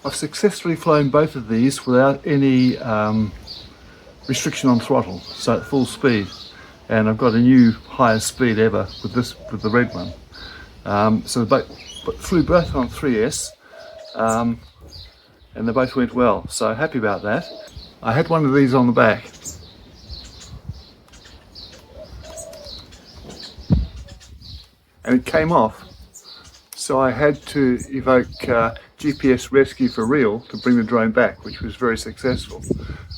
I've successfully flown both of these without any restriction on throttle, so at full speed, and I've got a new highest speed ever with the red one. So they flew both on 3S, and they both went well, so happy about that. I had one of these on the back, and it came off, so I had to evoke GPS rescue for real to bring the drone back, which was very successful.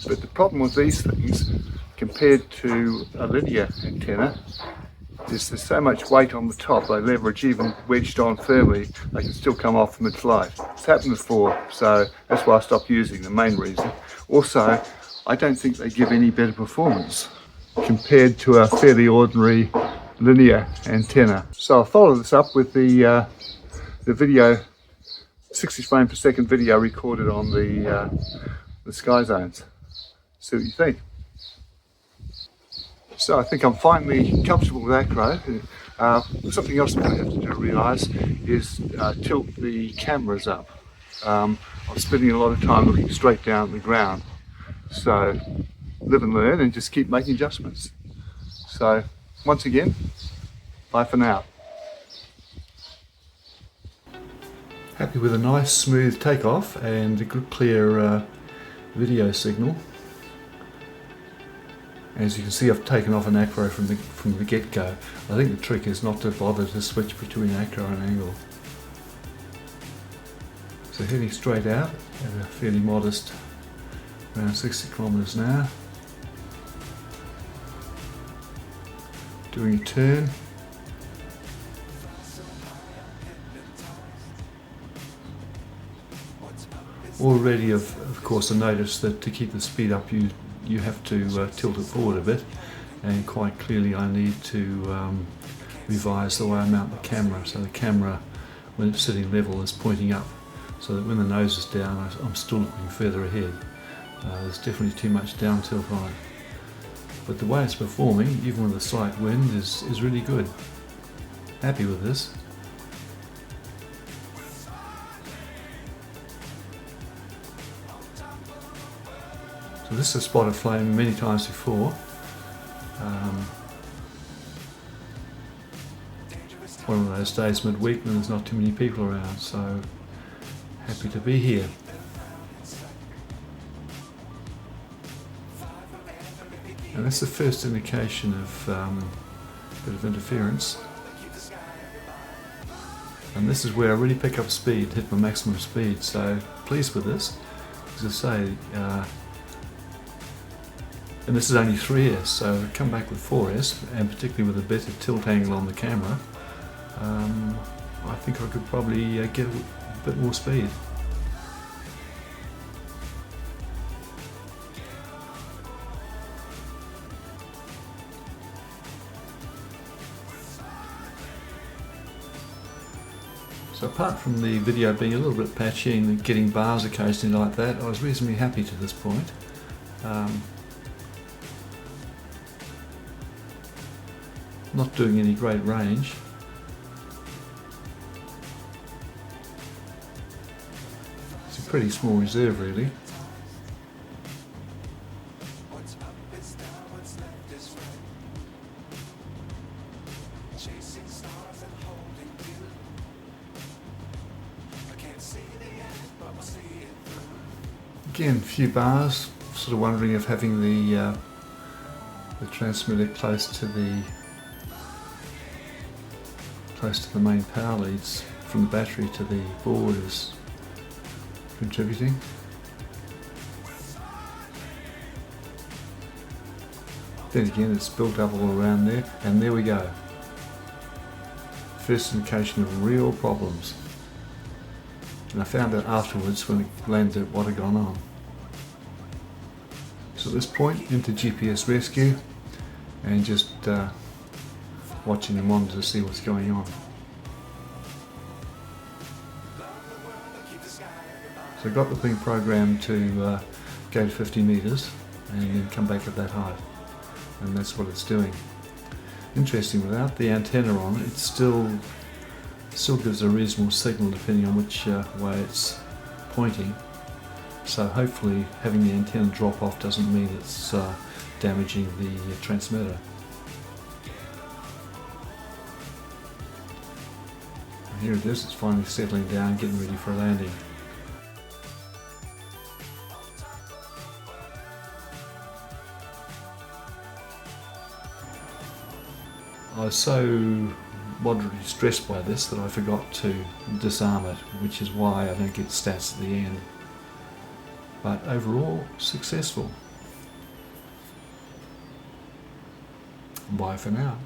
But the problem with these things compared to a linear antenna is there's so much weight on the top, they leverage, even wedged on firmly, they can still come off mid-flight. It's happened before, so that's why I stopped using, the main reason. Also, I don't think they give any better performance compared to a fairly ordinary linear antenna. So I'll follow this up with the video, 60 frames per second video recorded on the sky zones. See what you think. So I think I'm finally comfortable with Acro. Something else I'm going to have to realise is tilt the cameras up. I'm spending a lot of time looking straight down at the ground. So live and learn and just keep making adjustments. So once again, bye for now. Happy with a nice smooth takeoff and a good clear video signal. As you can see, I've taken off an Acro from the get-go. I think the trick is not to bother to switch between Acro and angle. So heading straight out at a fairly modest around 60 kilometers an hour. Doing a turn. Already, of course, I noticed that to keep the speed up, you have to tilt it forward a bit, and quite clearly I need to revise the way I mount the camera, so the camera, when it's sitting level, is pointing up, so that when the nose is down I'm still looking further ahead. There's definitely too much down tilt on it, but the way it's performing, even with a slight wind, is really good. Happy with this. So this is a spot I've flown many times before. One of those days midweek when there's not too many people around, so happy to be here. And that's the first indication of a bit of interference. And this is where I really pick up speed, hit my maximum speed, so pleased with this. As I say, and this is only 3S, so I've come back with 4S, and particularly with a better tilt angle on the camera, I think I could probably get a bit more speed. So apart from the video being a little bit patchy and getting bars occasionally like that, I was reasonably happy to this point. Not doing any great range. It's a pretty small reserve really. Again, a few bars, sort of wondering if having the transmitter close to the main power leads from the battery to the board is contributing. Then again, it's built up all around there, and there we go. First indication of real problems. And I found out afterwards when it landed what had gone on. So at this point, into GPS rescue and just watching the monitor to see what's going on. So I got the thing programmed to go to 50 meters and then come back at that height, and that's what it's doing. Interesting, without the antenna on, it still gives a reasonable signal depending on which way it's pointing, so hopefully having the antenna drop off doesn't mean it's damaging the transmitter. And here it is, it's finally settling down, getting ready for a landing. I was so moderately stressed by this that I forgot to disarm it, which is why I don't get stats at the end. But overall, successful. Bye for now.